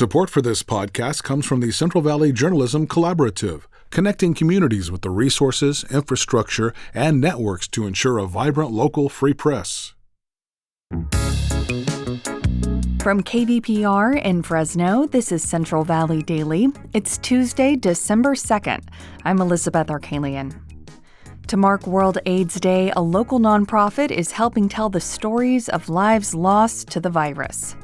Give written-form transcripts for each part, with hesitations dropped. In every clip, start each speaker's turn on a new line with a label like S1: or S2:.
S1: Support for this podcast comes from the Central Valley Journalism Collaborative, connecting communities with the resources, infrastructure, and networks to ensure a vibrant local free press.
S2: From KVPR in Fresno, this is Central Valley Daily. It's Tuesday, December 2nd. I'm Elizabeth Arkalian. To mark World AIDS Day, a local nonprofit is helping tell the stories of lives lost to the virus.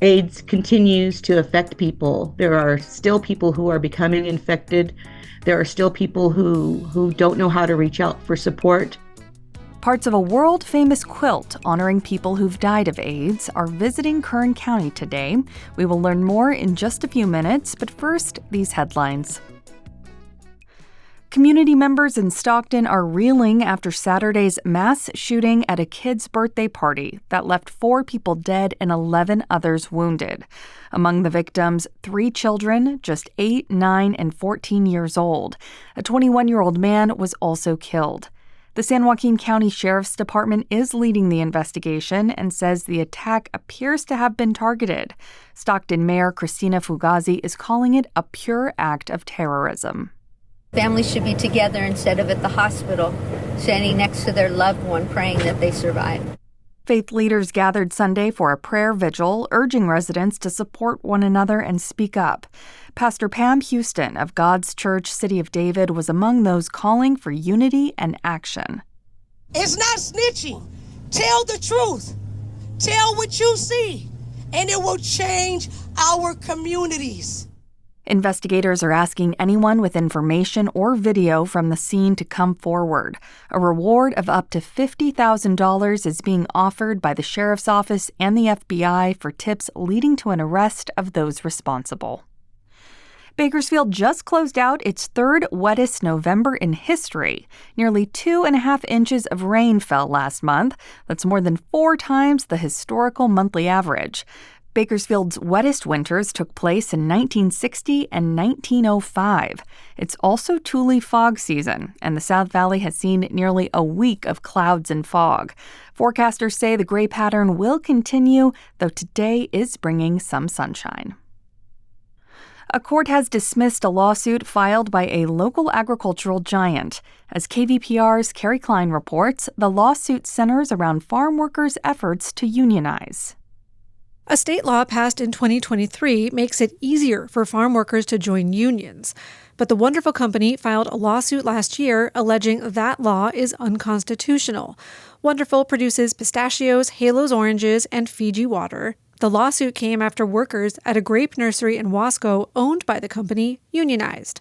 S3: AIDS continues to affect people. There are still people who are becoming infected. There are still people who don't know how to reach out for support.
S2: Parts of a world-famous quilt honoring people who've died of AIDS are visiting Kern County today. We will learn more in just a few minutes, but first, these headlines. Community members in Stockton are reeling after Saturday's mass shooting at a kid's birthday party that left 4 people dead and 11 others wounded. Among the victims, 3 children, just 8, 9, and 14 years old. A 21-year-old man was also killed. The San Joaquin County Sheriff's Department is leading the investigation and says the attack appears to have been targeted. Stockton Mayor Christina Fugazi is calling it a pure act of terrorism.
S4: Families should be together instead of at the hospital, standing next to their loved one, praying that they survive.
S2: Faith leaders gathered Sunday for a prayer vigil, urging residents to support one another and speak up. Pastor Pam Houston of God's Church City of David was among those calling for unity and action.
S5: It's not snitching. Tell the truth. Tell what you see, and it will change our communities.
S2: Investigators are asking anyone with information or video from the scene to come forward. A reward of up to $50,000 is being offered by the Sheriff's Office and the FBI for tips leading to an arrest of those responsible. Bakersfield just closed out its third wettest November in history. Nearly 2.5 inches of rain fell last month. That's more than 4 times the historical monthly average. Bakersfield's wettest winters took place in 1960 and 1905. It's also Tule fog season, and the South Valley has seen nearly a week of clouds and fog. Forecasters say the gray pattern will continue, though today is bringing some sunshine. A court has dismissed a lawsuit filed by a local agricultural giant. As KVPR's Carrie Klein reports, the lawsuit centers around farm workers' efforts to unionize.
S6: A state law passed in 2023 makes it easier for farm workers to join unions. But the Wonderful Company filed a lawsuit last year alleging that law is unconstitutional. Wonderful produces pistachios, Halo's oranges, and Fiji water. The lawsuit came after workers at a grape nursery in Wasco, owned by the company, unionized.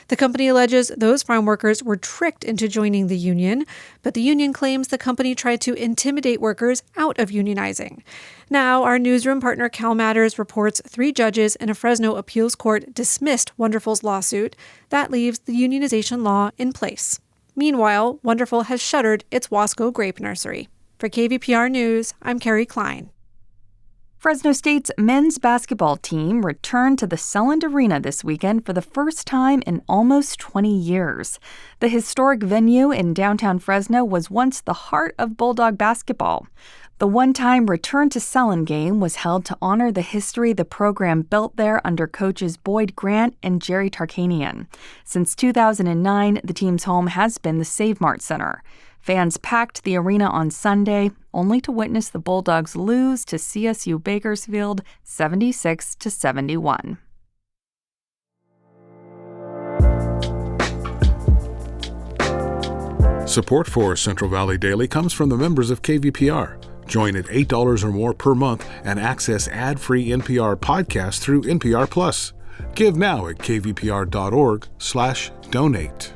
S6: The company alleges those farm workers were tricked into joining the union, but the union claims the company tried to intimidate workers out of unionizing. Now, our newsroom partner Cal Matters reports 3 judges in a Fresno appeals court dismissed Wonderful's lawsuit. That leaves the unionization law in place. Meanwhile, Wonderful has shuttered its Wasco grape nursery. For KVPR News, I'm Carrie Klein.
S2: Fresno State's men's basketball team returned to the Selland Arena this weekend for the first time in almost 20 years. The historic venue in downtown Fresno was once the heart of Bulldog basketball. The one-time Return to Selland game was held to honor the history the program built there under coaches Boyd Grant and Jerry Tarkanian. Since 2009, the team's home has been the Save Mart Center. Fans packed the arena on Sunday, only to witness the Bulldogs lose to CSU Bakersfield 76-71.
S1: Support for Central Valley Daily comes from the members of KVPR. Join at $8 or more per month and access ad-free NPR podcasts through NPR Plus. Give now at kvpr.org/donate.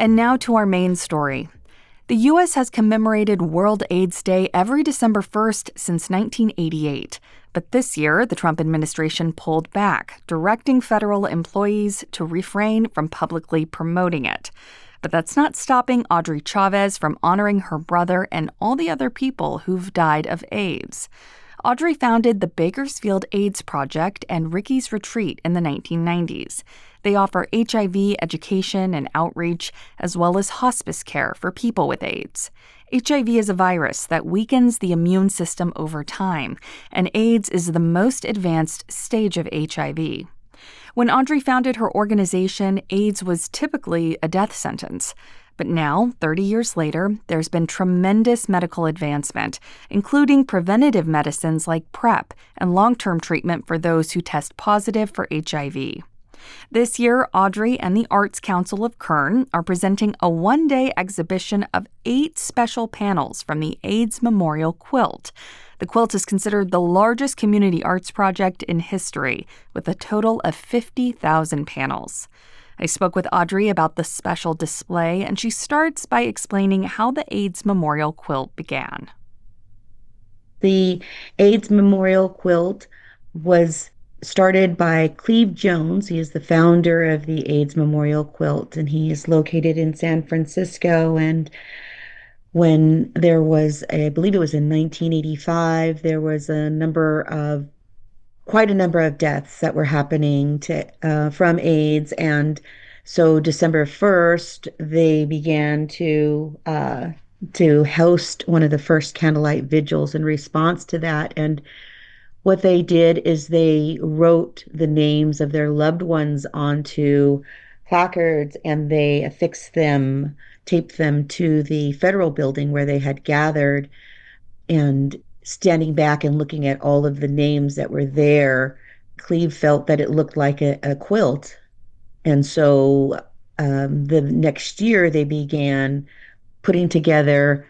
S2: And now to our main story. The U.S. has commemorated World AIDS Day every December 1st since 1988. But this year, the Trump administration pulled back, directing federal employees to refrain from publicly promoting it. But that's not stopping Audrey Chavez from honoring her brother and all the other people who've died of AIDS. Audrey founded the Bakersfield AIDS Project and Ricky's Retreat in the 1990s. They offer HIV education and outreach, as well as hospice care for people with AIDS. HIV is a virus that weakens the immune system over time, and AIDS is the most advanced stage of HIV. When Audrey founded her organization, AIDS was typically a death sentence. But now, 30 years later, there's been tremendous medical advancement, including preventative medicines like PrEP and long-term treatment for those who test positive for HIV. This year, Audrey and the Arts Council of Kern are presenting a one-day exhibition of 8 special panels from the AIDS Memorial Quilt. The quilt is considered the largest community arts project in history, with a total of 50,000 panels. I spoke with Audrey about the special display, and she starts by explaining how the AIDS Memorial Quilt began.
S3: The AIDS Memorial Quilt was started by Cleve Jones. He is the founder of the AIDS Memorial Quilt, and he is located in San Francisco. And when there was, I believe it was in 1985, there was quite a number of deaths that were happening from AIDS. And so December 1st, they began to host one of the first candlelight vigils in response to that. And what they did is they wrote the names of their loved ones onto placards, and they affixed them, taped them to the federal building where they had gathered. And standing back and looking at all of the names that were there, Cleve felt that it looked like a quilt. And so the next year they began putting together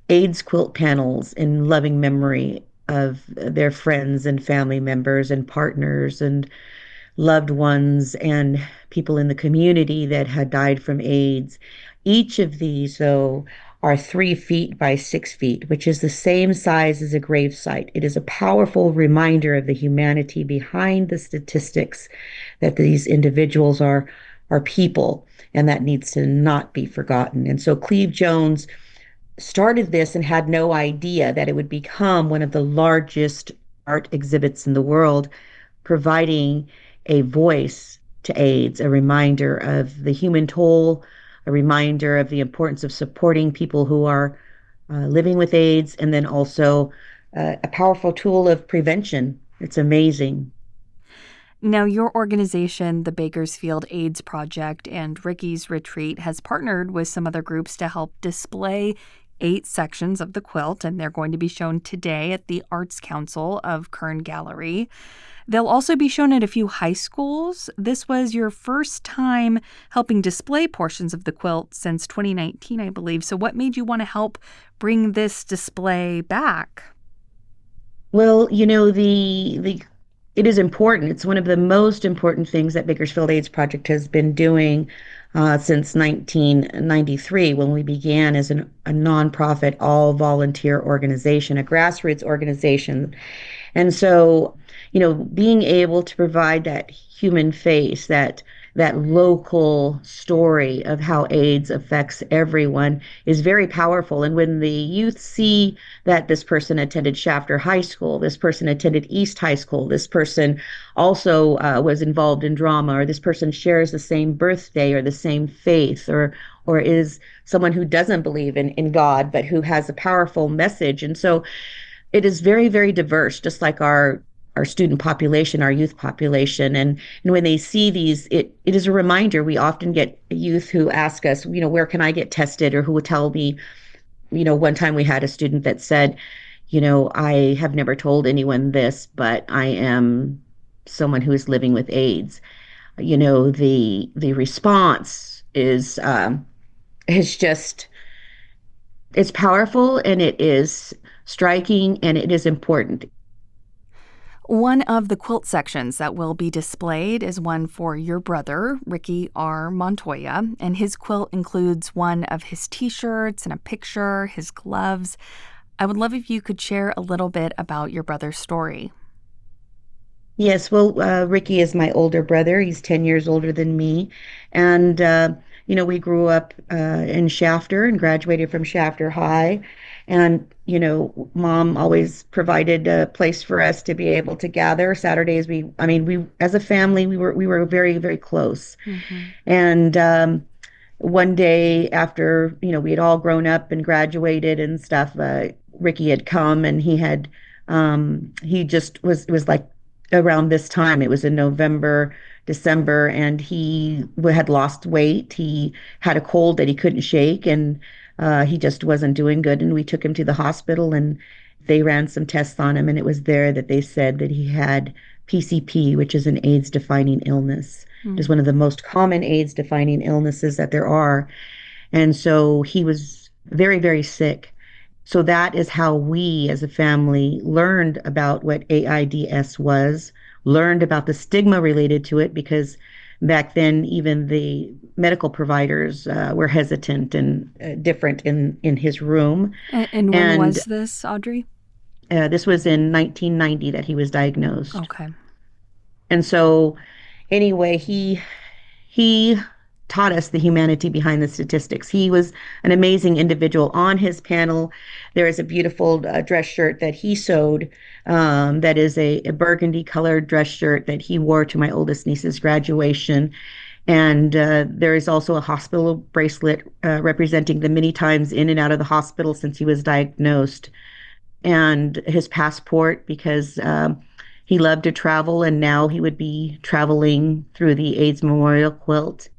S3: AIDS quilt panels in loving memory of their friends and family members and partners and loved ones and people in the community that had died from AIDS. Each of these, though, are 3 feet by 6 feet, which is the same size as a gravesite. It is a powerful reminder of the humanity behind the statistics, that these individuals are people, and that needs to not be forgotten. And so Cleve Jones started this and had no idea that it would become one of the largest art exhibits in the world, providing a voice to AIDS, a reminder of the human toll, a reminder of the importance of supporting people who are living with AIDS, and then also a powerful tool of prevention. It's amazing.
S2: Now, your organization, the Bakersfield AIDS Project and Ricky's Retreat, has partnered with some other groups to help display 8 sections of the quilt, and they're going to be shown today at the Arts Council of Kern Gallery. They'll also be shown at a few high schools. This was your first time helping display portions of the quilt since 2019, I believe. So what made you want to help bring this display back?
S3: Well, it is important. It's one of the most important things that Bakersfield AIDS Project has been doing since 1993, when we began as a nonprofit, all-volunteer organization, a grassroots organization. And so, being able to provide that human face, that local story of how AIDS affects everyone is very powerful. And when the youth see that this person attended Shafter High School, this person attended East High School, this person also was involved in drama, or this person shares the same birthday or the same faith, or is someone who doesn't believe in God, but who has a powerful message. And so it is very, very diverse, just like our student population, our youth population. And when they see these, it is a reminder. We often get youth who ask us, where can I get tested? Or who will tell me, one time we had a student that said, I have never told anyone this, but I am someone who is living with AIDS. The response is just, it's powerful, and it is striking, and it is important.
S2: One of the quilt sections that will be displayed is one for your brother, Ricky R. Montoya, and his quilt includes one of his T-shirts and a picture, his gloves. I would love if you could share a little bit about your brother's story.
S3: Yes, well, Ricky is my older brother. He's 10 years older than me. And, we grew up in Shafter and graduated from Shafter High. And, Mom always provided a place for us to be able to gather. Saturdays, we as a family, we were very, very close. And one day after, we had all grown up and graduated and stuff, Ricky had come and he just was, it was like around this time, it was in November, December, and he had lost weight. He had a cold that he couldn't shake, and he just wasn't doing good. And we took him to the hospital, and they ran some tests on him, and it was there that they said that he had PCP, which is an AIDS defining illness. It is one of the most common AIDS defining illnesses that there are. And so he was very, very sick. So that is how we as a family learned about what AIDS was, learned about the stigma related to it, because back then even the medical providers were hesitant and different in his room.
S2: And when was this, Audrey?
S3: This was in 1990 that he was diagnosed.
S2: Okay.
S3: And so anyway, he taught us the humanity behind the statistics. He was an amazing individual. On his panel, there is a beautiful dress shirt that he sewed, that is a burgundy colored dress shirt that he wore to my oldest niece's graduation. And there is also a hospital bracelet representing the many times in and out of the hospital since he was diagnosed, and his passport, because he loved to travel, and now he would be traveling through the AIDS Memorial Quilt.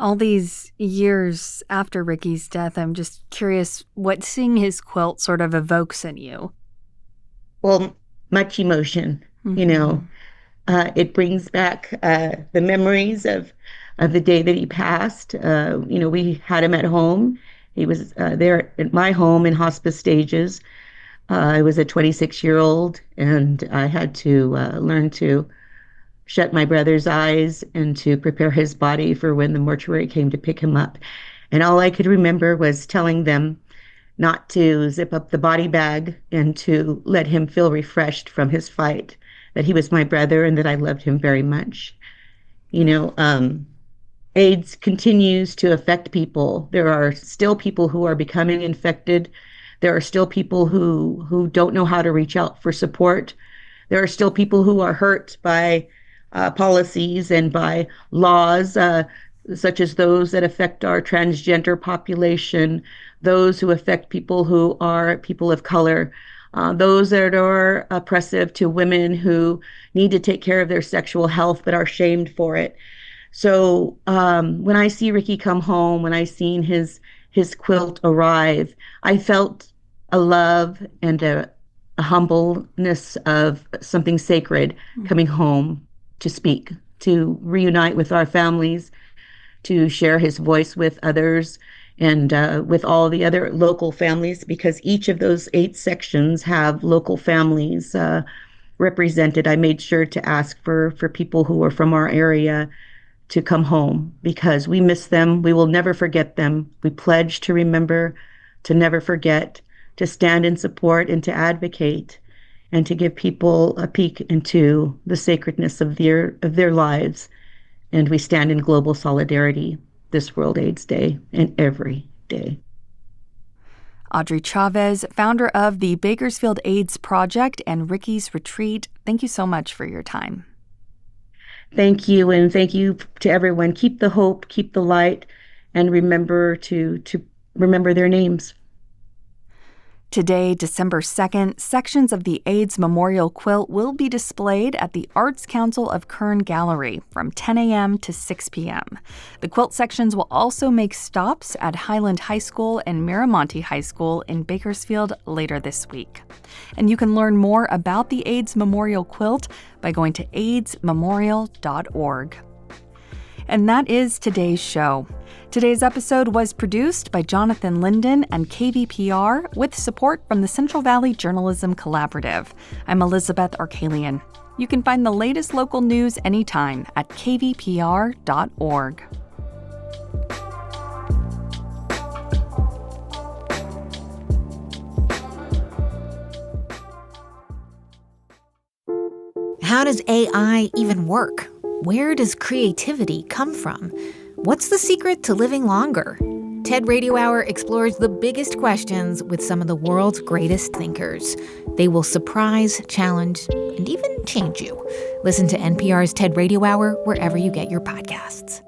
S2: All these years after Ricky's death, I'm just curious what seeing his quilt sort of evokes in you.
S3: Well, much emotion, It brings back the memories of the day that he passed. We had him at home. He was there at my home in hospice stages. I was a 26-year-old, and I had to learn to shut my brother's eyes and to prepare his body for when the mortuary came to pick him up. And all I could remember was telling them not to zip up the body bag and to let him feel refreshed from his fight, that he was my brother and that I loved him very much. AIDS continues to affect people. There are still people who are becoming infected. There are still people who don't know how to reach out for support. There are still people who are hurt by policies and by laws, such as those that affect our transgender population, those who affect people who are people of color, those that are oppressive to women who need to take care of their sexual health but are shamed for it. So when I see Ricky come home, when I seen his quilt arrive, I felt a love and a humbleness of something sacred coming home to speak, to reunite with our families, to share his voice with others and with all the other local families, because each of those 8 sections have local families represented. I made sure to ask for people who are from our area to come home, because we miss them. We will never forget them. We pledge to remember, to never forget, to stand in support and to advocate, and to give people a peek into the sacredness of their lives. And we stand in global solidarity this World AIDS Day and every day.
S2: Audrey Chavez, founder of the Bakersfield AIDS Project and Ricky's Retreat, thank you so much for your time.
S3: Thank you, and thank you to everyone. Keep the hope, keep the light, and remember to remember their names.
S2: Today, December 2nd, sections of the AIDS Memorial Quilt will be displayed at the Arts Council of Kern Gallery from 10 a.m. to 6 p.m. The quilt sections will also make stops at Highland High School and Miramonte High School in Bakersfield later this week. And you can learn more about the AIDS Memorial Quilt by going to aidsmemorial.org. And that is today's show. Today's episode was produced by Jonathan Linden and KVPR with support from the Central Valley Journalism Collaborative. I'm Elizabeth Arkalian. You can find the latest local news anytime at kvpr.org.
S7: How does AI even work? Where does creativity come from? What's the secret to living longer? TED Radio Hour explores the biggest questions with some of the world's greatest thinkers. They will surprise, challenge, and even change you. Listen to NPR's TED Radio Hour wherever you get your podcasts.